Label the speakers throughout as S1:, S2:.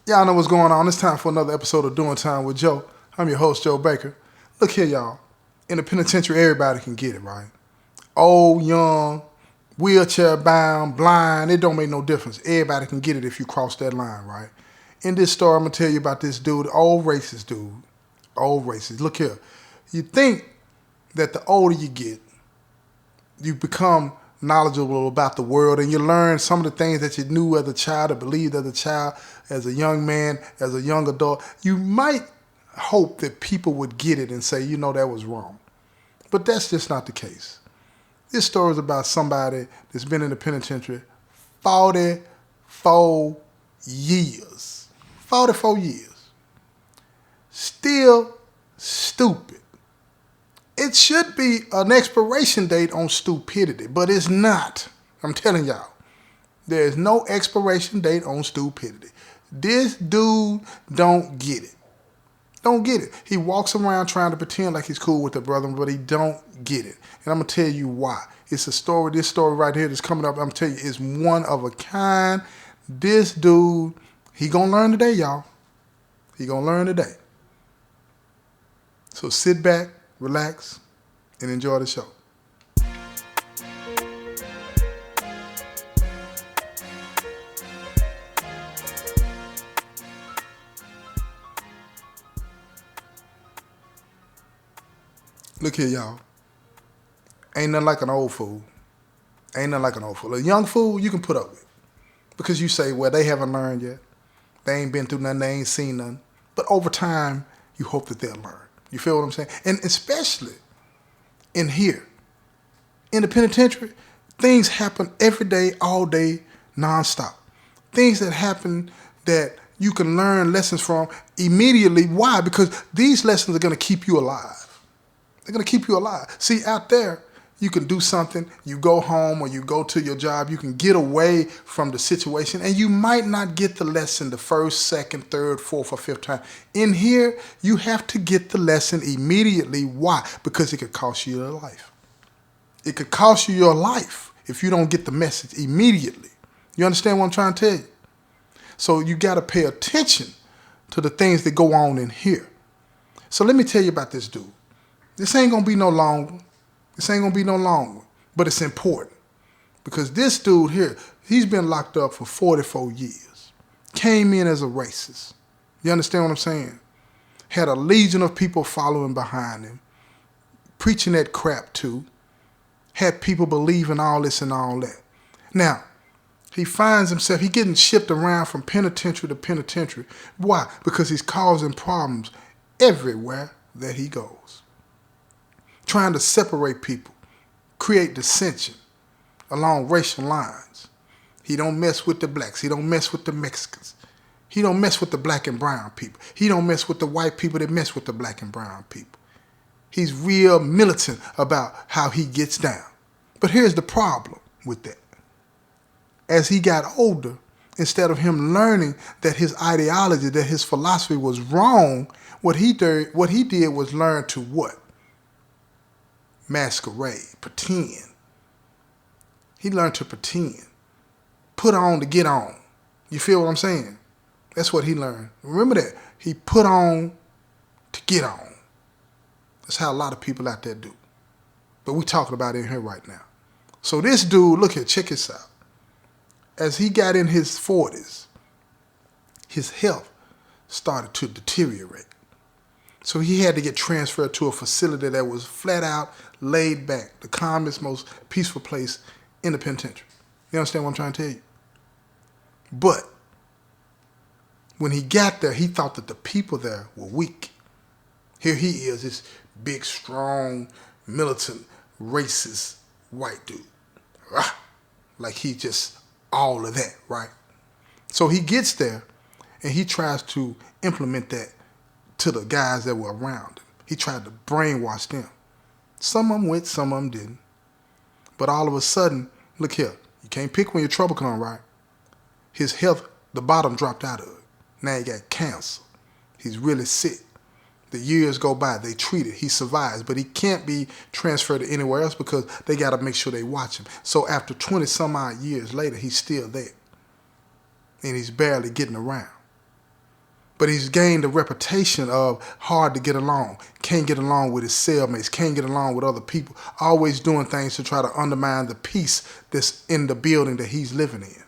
S1: Y'all know what's going on. It's time for another episode of Doing Time with Joe. I'm your host, Joe Baker. Look here, y'all. In the penitentiary, everybody can get it, right? Old, young, wheelchair bound, blind, it don't make no difference. Everybody can get it if you cross that line, right? In this story, I'm going to tell you about this dude, old racist dude. Old racist. Look here. You think that the older you get, you become knowledgeable about the world and you learn some of the things that you knew as a child or believed as a child, as a young man, as a young adult. You might hope that people would get it and say, you know, that was wrong. But that's just not the case. This story is about somebody that's been in the penitentiary 44 years. 44 years. Still stupid. It should be an expiration date on stupidity, but it's not. I'm telling y'all. There is no expiration date on stupidity. This dude don't get it. Don't get it. He walks around trying to pretend like he's cool with the brother, but he don't get it. And I'm going to tell you why. It's a story, this story right here that's coming up, I'm going to tell you, is one of a kind. This dude, he going to learn today, y'all. He going to learn today. So sit back, relax, and enjoy the show. Look here, y'all. Ain't nothing like an old fool. Ain't nothing like an old fool. A young fool, you can put up with. Because you say, well, they haven't learned yet. They ain't been through nothing. They ain't seen nothing. But over time, you hope that they'll learn. You feel what I'm saying? And especially in here, in the penitentiary, things happen every day, all day, nonstop. Things that happen that you can learn lessons from immediately. Why? Because these lessons are going to keep you alive. They're going to keep you alive. See, out there, you can do something, you go home or you go to your job, you can get away from the situation, and you might not get the lesson the first, second, third, fourth, or fifth time. In here, you have to get the lesson immediately. Why? Because it could cost you your life. It could cost you your life if you don't get the message immediately. You understand what I'm trying to tell you? So you got to pay attention to the things that go on in here. So let me tell you about this dude. This ain't going to be no long. This ain't going to be no long one, but it's important because this dude here, he's been locked up for 44 years. Came in as a racist. You understand what I'm saying? Had a legion of people following behind him, preaching that crap too. Had people believing all this and all that. Now, he finds himself, he getting shipped around from penitentiary to penitentiary. Why? Because he's causing problems everywhere that he goes. Trying to separate people, create dissension along racial lines. He don't mess with the blacks. He don't mess with the Mexicans. He don't mess with the black and brown people. He don't mess with the white people that mess with the black and brown people. He's real militant about how he gets down. But here's the problem with that. As he got older, instead of him learning that his ideology, that his philosophy was wrong, what he did was learn to what? Masquerade, pretend. He learned to pretend. Put on to get on. You feel what I'm saying? That's what he learned. Remember that. He put on to get on. That's how a lot of people out there do. But we're talking about it in here right now. So this dude, look here, check this out. As he got in his 40s, his health started to deteriorate. So he had to get transferred to a facility that was flat out laid back, the calmest, most peaceful place in the penitentiary. You understand what I'm trying to tell you? But when he got there, he thought that the people there were weak. Here he is, this big, strong, militant, racist white dude. Like he just all of that, right? So he gets there and he tries to implement that to the guys that were around him. He tried to brainwash them. Some of them went, some of them didn't. But all of a sudden, look here, you can't pick when your trouble comes, right? His health, the bottom dropped out of it. Now he got cancer. He's really sick. The years go by, they treat it, he survives, but he can't be transferred to anywhere else because they got to make sure they watch him. So after 20 some odd years later, he's still there. And he's barely getting around. But he's gained a reputation of hard to get along, can't get along with his cellmates, can't get along with other people, always doing things to try to undermine the peace that's in the building that he's living in.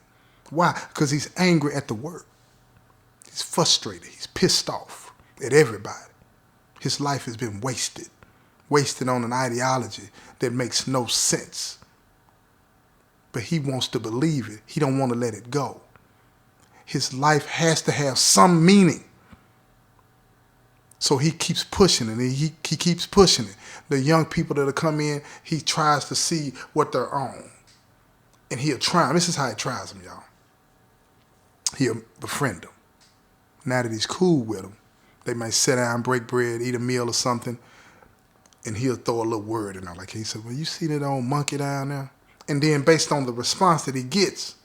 S1: Why? Because he's angry at the work. He's frustrated. He's pissed off at everybody. His life has been wasted on an ideology that makes no sense. But he wants to believe it. He don't want to let it go. His life has to have some meaning. So he keeps pushing it. He keeps pushing it. The young people that come in, he tries to see what they're on. And he'll try them. This is how he tries them, y'all. He'll befriend them. Now that he's cool with them, they might sit down, break bread, eat a meal or something, and he'll throw a little word in there. Like he said, well, you see that old monkey down there? And then based on the response that he gets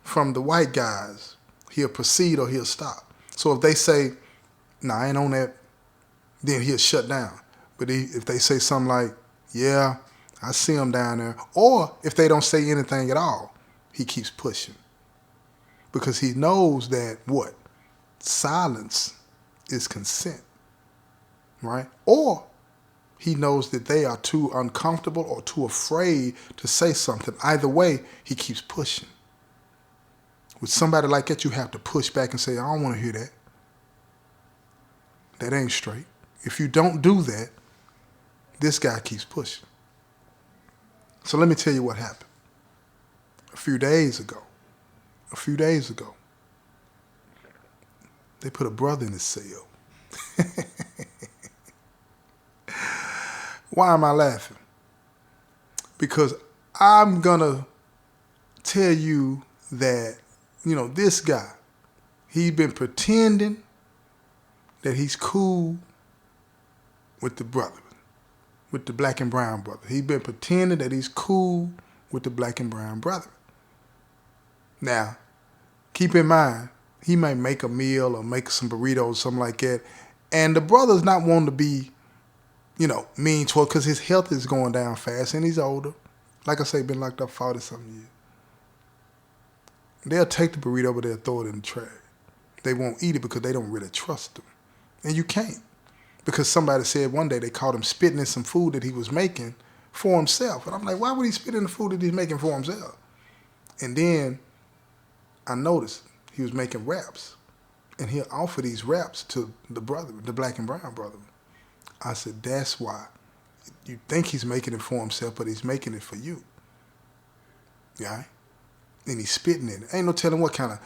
S1: from the white guys, he'll proceed or he'll stop. So if they say, nah, I ain't on that, then he'll shut down. But if they say something like, yeah, I see him down there, or if they don't say anything at all, he keeps pushing. Because he knows that what? Silence is consent, right? Or he knows that they are too uncomfortable or too afraid to say something. Either way, he keeps pushing. With somebody like that, you have to push back and say, I don't want to hear that. That ain't straight. If you don't do that, this guy keeps pushing. So let me tell you what happened. A few days ago, they put a brother in his cell. Why am I laughing? Because I'm going to tell you that, this guy, he's been pretending that he's cool with the brother, with the black and brown brother. He's been pretending that he's cool with the black and brown brother. Now, keep in mind, he might make a meal or make some burritos, something like that, and the brother's not wanting to be, mean towards, because his health is going down fast and he's older. Like I say, been locked up 40-something years. They'll take the burrito, but they'll throw it in the trash. They won't eat it because they don't really trust him. And you can't. Because somebody said one day they caught him spitting in some food that he was making for himself. And I'm like, why would he spit in the food that he's making for himself? And then I noticed he was making wraps. And he'll offer these wraps to the brother, the black and brown brother. I said, that's why. You think he's making it for himself, but he's making it for you. Yeah? And he's spitting in it. Ain't no telling what kind of,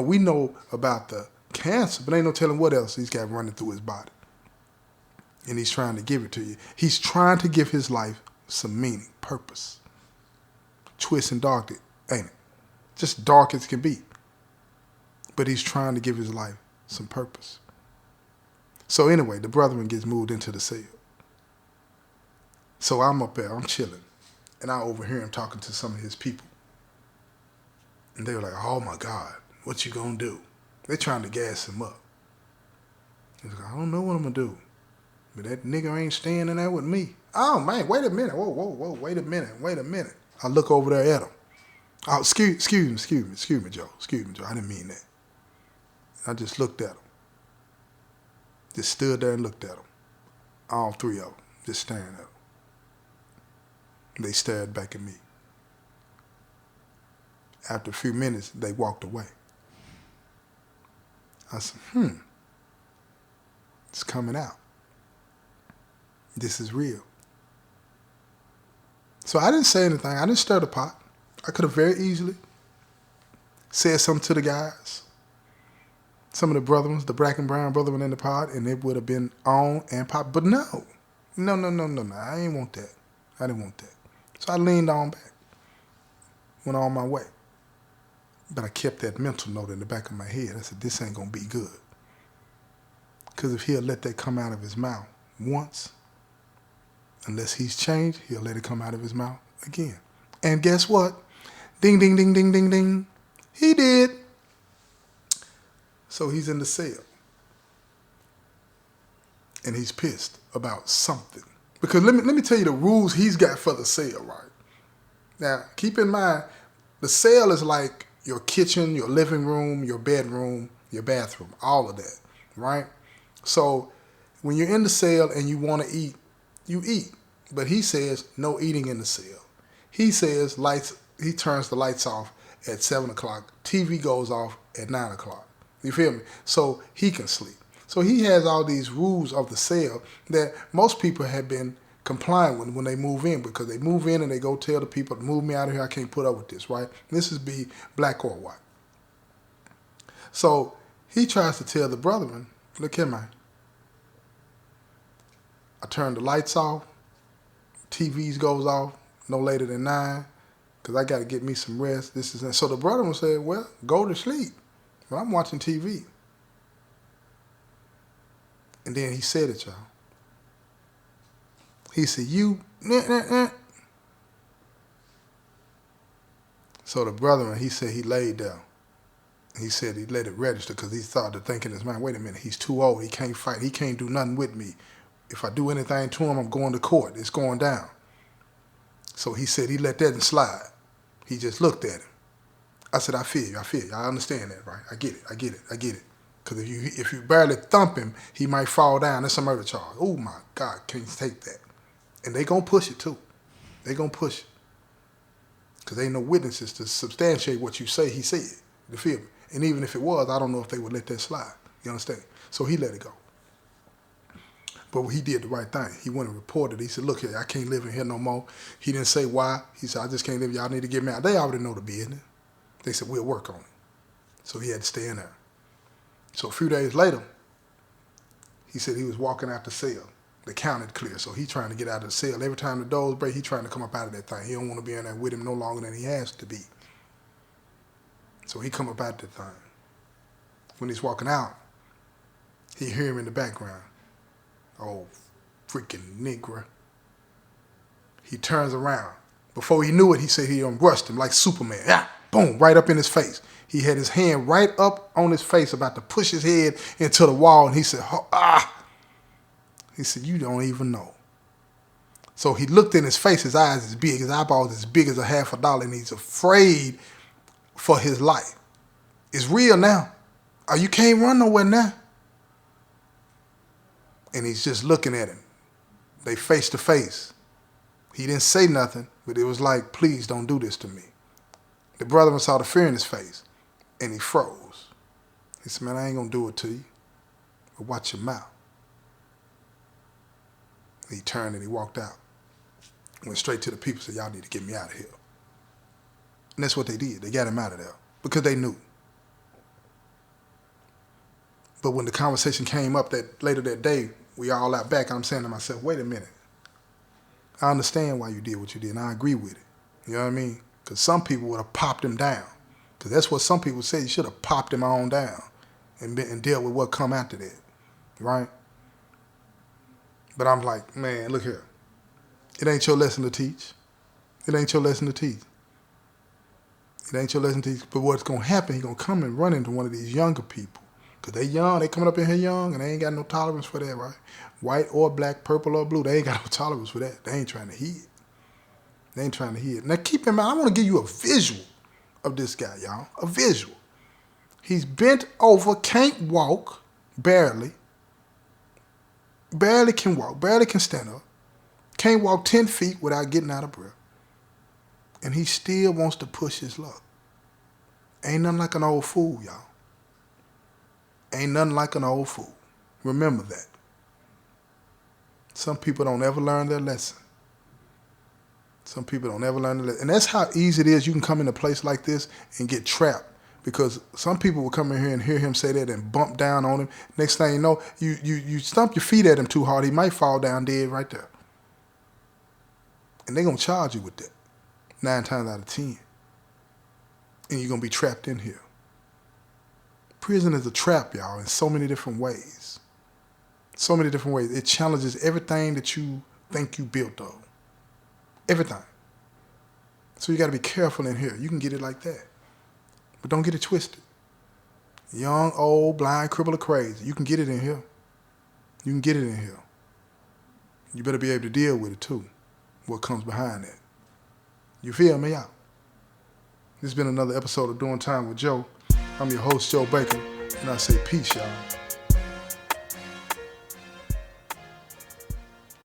S1: we know about the cancer, but ain't no telling what else he's got running through his body. And he's trying to give it to you. He's trying to give his life some meaning, purpose. Twist and dark, ain't it? Just dark as can be. But he's trying to give his life some purpose. So anyway, the brethren gets moved into the cell. So I'm up there, I'm chilling. And I overhear him talking to some of his people. And they were like, oh my God, what you gonna do? They're trying to gas him up. He's like, I don't know what I'm gonna do. But that nigga ain't staying in there with me. Oh man, wait a minute. Whoa, wait a minute. I look over there at him. Oh, excuse me, Joe. I didn't mean that. I just looked at him. Just stood there and looked at him. All three of them, just staring at him. They stared back at me. After a few minutes, they walked away. I said, it's coming out. This is real. So I didn't say anything. I didn't stir the pot. I could have very easily said something to the guys. Some of the brethren, the black and brown brethren in the pod, and it would have been on and pop. But no. I ain't want that. I didn't want that. So I leaned on back. Went on my way. But I kept that mental note in the back of my head. I said, this ain't going to be good. Because if he'll let that come out of his mouth once, unless he's changed, he'll let it come out of his mouth again. And guess what? Ding, ding, ding, ding, ding, ding. He did. So he's in the cell. And he's pissed about something. Because let me tell you the rules he's got for the cell, right? Now, keep in mind, the cell is like, your kitchen, your living room, your bedroom, your bathroom, all of that, right? So when you're in the cell and you want to eat, you eat. But he says no eating in the cell. He says he turns the lights off at 7 o'clock. TV goes off at 9 o'clock. You feel me? So he can sleep. So he has all these rules of the cell that most people have been complying with when they move in, because they move in and they go tell the people, move me out of here, I can't put up with this, right? This is be black or white. So he tries to tell the brethren, look here, man. I turn the lights off, TVs goes off no later than 9, because I got to get me some rest. So the brethren said, well, go to sleep. But I'm watching TV. And then he said it, y'all. He said, you, So the brethren, he said he laid down. He said he let it register because he started thinking in his mind, wait a minute, he's too old. He can't fight. He can't do nothing with me. If I do anything to him, I'm going to court. It's going down. So he said he let that slide. He just looked at him. I said, I feel you. I understand that, right? I get it. Because if you barely thump him, he might fall down. That's a murder charge. Oh, my God, can't take that. And they going to push it, too. They going to push it. Because ain't no witnesses to substantiate what you say he said. You feel me? And even if it was, I don't know if they would let that slide. You understand? So he let it go. But he did the right thing. He went and reported. He said, look here, I can't live in here no more. He didn't say why. He said, I just can't live. Y'all need to get me out. They already know the business. They said, we'll work on it. So he had to stay in there. So a few days later, he said he was walking out the cell. The counted clear. So he trying to get out of the cell. Every time the doors break, he trying to come up out of that thing. He don't want to be in there with him no longer than he has to be. So he come up out that thing. When he's walking out, he hear him in the background. Oh, freaking nigger. He turns around. Before he knew it, he said he brushed him like Superman. Yeah, boom, right up in his face. He had his hand right up on his face, about to push his head into the wall, and he said, He said, you don't even know. So he looked in his face, his eyes as big, his eyeballs as big as $50, and he's afraid for his life. It's real now. You can't run nowhere now. And he's just looking at him. They face to face. He didn't say nothing, but it was like, please don't do this to me. The brother saw the fear in his face, and he froze. He said, man, I ain't going to do it to you, but watch your mouth. And he turned and he walked out. Went straight to the people and said, y'all need to get me out of here. And that's what they did. They got him out of there because they knew. But when the conversation came up that later that day, we all out back, I'm saying to myself, wait a minute. I understand why you did what you did, and I agree with it. You know what I mean? Because some people would have popped him down. Because that's what some people say. You should have popped him on down and dealt with what come after that. Right? But I'm like, man, look here. It ain't your lesson to teach. It ain't your lesson to teach. It ain't your lesson to teach. But what's going to happen, he's going to come and run into one of these younger people. Because they young, they coming up in here young, and they ain't got no tolerance for that, right? White or black, purple or blue, they ain't got no tolerance for that. They ain't trying to hear it. They ain't trying to hear it. Now keep in mind, I want to give you a visual of this guy, y'all. A visual. He's bent over, can't walk, barely. Barely can walk, barely can stand up. Can't walk 10 feet without getting out of breath. And he still wants to push his luck. Ain't nothing like an old fool, y'all. Ain't nothing like an old fool. Remember that. Some people don't ever learn their lesson. Some people don't ever learn their lesson. And that's how easy it is. You can come in a place like this and get trapped. Because some people will come in here and hear him say that and bump down on him. Next thing you know, you stump your feet at him too hard, he might fall down dead right there. And they're going to charge you with that 9 times out of 10. And you're going to be trapped in here. Prison is a trap, y'all, in so many different ways. So many different ways. It challenges everything that you think you built on. Everything. So you got to be careful in here. You can get it like that. But don't get it twisted. Young, old, blind, crippled, or crazy. You can get it in here. You can get it in here. You better be able to deal with it too. What comes behind that. You feel me out? This has been another episode of Doing Time with Joe. I'm your host, Joe Baker, and I say peace, y'all.